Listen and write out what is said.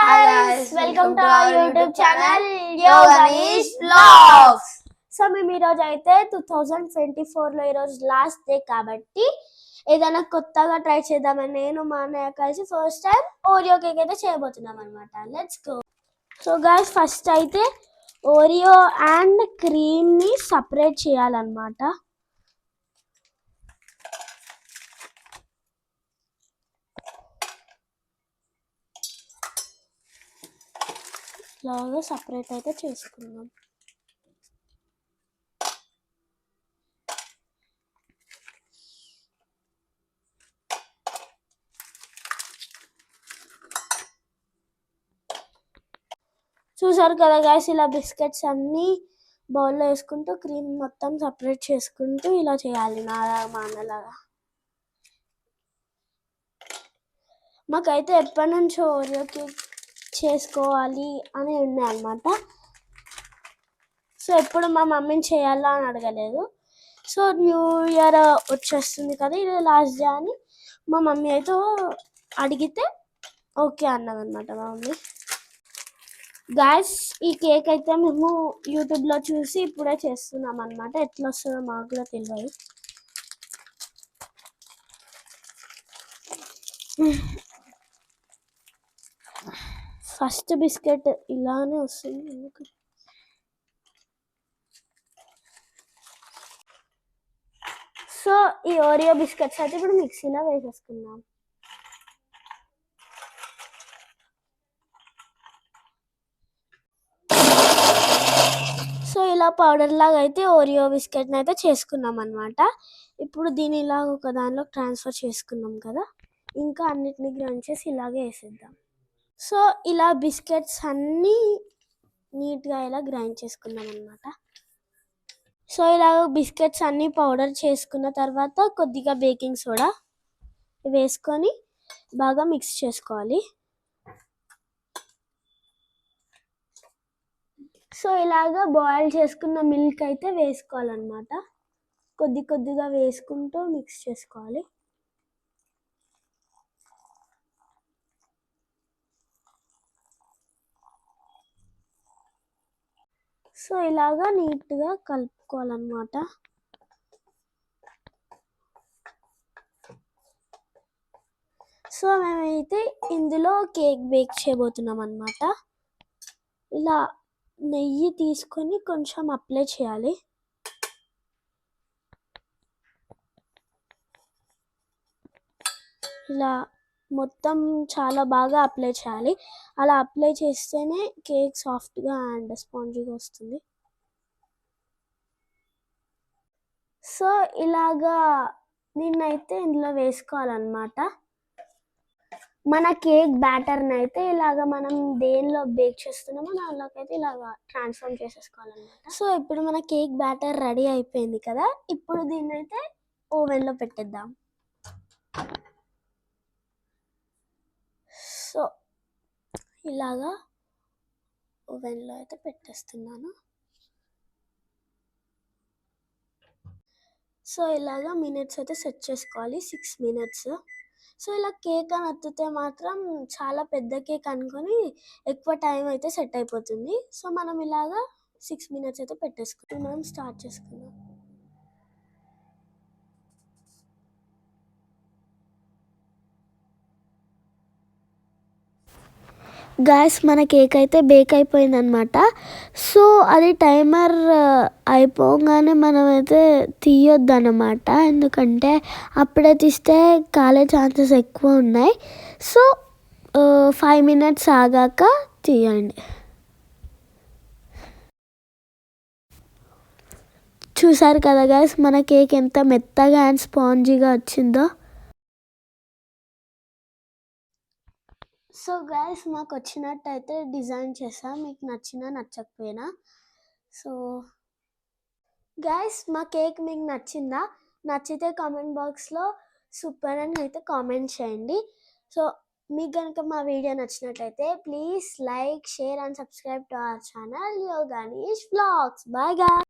Hi guys, welcome to our YouTube channel Yoganish Vlogs. So మేము ఈరోజు అయితే 2024లో ఈరోజు లాస్ట్ డే కాబట్టి ఏదైనా కొత్తగా ట్రై చేద్దామని నేను మా అన్నయ్య కలిసి ఫస్ట్ టైం ఓరియో కేక్ అయితే చేయబోతున్నాం అనమాట. Let's go. So guys first అయితే ఓరియో అండ్ క్రీమ్ని సపరేట్ చేయాలన్నమాట. ఇలాగా సపరేట్ అయితే చేసుకుందాం. చూసారు కదా గైస్, ఇలా బిస్కెట్స్ అన్నీ బౌల్లో వేసుకుంటూ క్రీమ్ మొత్తం సపరేట్ చేసుకుంటూ ఇలా చేయాలి నాలాగా మా అన్నలాగా. మాకైతే ఎప్పటి నుంచో ఓరియో కేక్ చేసుకోవాలి అని ఉన్నాయి అన్నమాట. సో ఎప్పుడు మా మమ్మీని చేయాలా అని అడగలేదు. సో న్యూ ఇయర్ వచ్చేస్తుంది కదా, ఇది లాస్ట్ డే అని మా మమ్మీ అయితే అడిగితే ఓకే అన్నదన్నమాట మా మమ్మీ. గాయస్ ఈ కేక్ అయితే మేము యూట్యూబ్లో చూసి ఇప్పుడే చేస్తున్నాం అన్నమాట. ఎట్లా వస్తుందో మాకు కూడా తెలియదు. ఫస్ట్ బిస్కెట్ ఇలానే వస్తుంది ఎందుకు. సో ఈ ఓరియో బిస్కెట్స్ అయితే ఇప్పుడు మిక్సీలో వేసేసుకుందాం. సో ఇలా పౌడర్ లాగా అయితే ఓరియో బిస్కెట్ని అయితే చేసుకున్నాం అనమాట. ఇప్పుడు దీని ఇలా ఒక దానిలో ట్రాన్స్ఫర్ చేసుకున్నాం కదా, ఇంకా అన్నిటిని గ్రైండ్ చేసి ఇలాగే వేసేద్దాం. సో ఇలా బిస్కెట్స్ అన్నీ నీట్గా ఇలా గ్రైండ్ చేసుకున్నాం అనమాట. సో ఇలా బిస్కెట్స్ అన్నీ పౌడర్ చేసుకున్న తర్వాత కొద్దిగా బేకింగ్ సోడా వేసుకొని బాగా మిక్స్ చేసుకోవాలి. సో ఇలాగా బాయిల్ చేసుకున్న మిల్క్ అయితే వేసుకోవాలన్నమాట. కొద్దిగా వేసుకుంటూ మిక్స్ చేసుకోవాలి. సో ఇలాగా నీట్గా కలుపుకోవాలన్నమాట. సో మేమైతే ఇందులో కేక్ బేక్ చేయబోతున్నాం అన్నమాట. ఇలా నెయ్యి తీసుకొని కొంచెం అప్లై చేయాలి. ఇలా మొత్తం చాలా బాగా అప్లై చేయాలి. అలా అప్లై చేస్తేనే కేక్ సాఫ్ట్గా అండ్ స్పాంజీగా వస్తుంది. సో ఇలాగా దీన్నైతే ఇందులో వేసుకోవాలన్నమాట. మన కేక్ బ్యాటర్ని అయితే ఇలాగ మనం దేనిలో బేక్ చేస్తున్నామో దానిలోకైతే ఇలాగ ట్రాన్స్ఫార్మ్ చేసేసుకోవాలన్నమాట. సో ఇప్పుడు మన కేక్ బ్యాటర్ రెడీ అయిపోయింది కదా, ఇప్పుడు దీన్ని అయితే ఓవెన్లో పెట్టేద్దాం. సో ఇలాగా ఓవెన్లో అయితే పెట్టేస్తున్నాను. సో ఇలాగా మినిట్స్ అయితే సెట్ చేసుకోవాలి, 6 minutes. సో ఇలా కేక్ అని అత్తితే మాత్రం చాలా పెద్ద కేక్ అనుకొని ఎక్కువ టైం అయితే సెట్ అయిపోతుంది. సో మనం ఇలాగా 6 minutes అయితే పెట్టేసుకుంటాం. మనం స్టార్ట్ చేసుకుందాం. గాయస్ మన కేక్ అయితే బేక్ అయిపోయింది అనమాట. సో అది టైమర్ అయిపోగానే మనమైతే తీయొద్దు అన్నమాట, ఎందుకంటే అప్పుడే తీస్తే కాలే ఛాన్సెస్ ఎక్కువ ఉన్నాయి. సో 5 minutes ఆగాక తీయండి. చూసారు కదా గాయస్ మన కేక్ ఎంత మెత్తగా అండ్ స్పాంజీగా వచ్చిందో. సో గైస్ మాకు వచ్చినట్టయితే డిజైన్ చేసా, మీకు నచ్చినా నచ్చకపోయినా. సో గైస్ మా కేక్ మీకు నచ్చిందా? నచ్చితే కామెంట్ బాక్స్లో సూపర్ అని అయితే కామెంట్ చేయండి. సో మీకు కనుక మా వీడియో నచ్చినట్టయితే please like, share and subscribe to our channel Yoganish vlogs. Bye guys.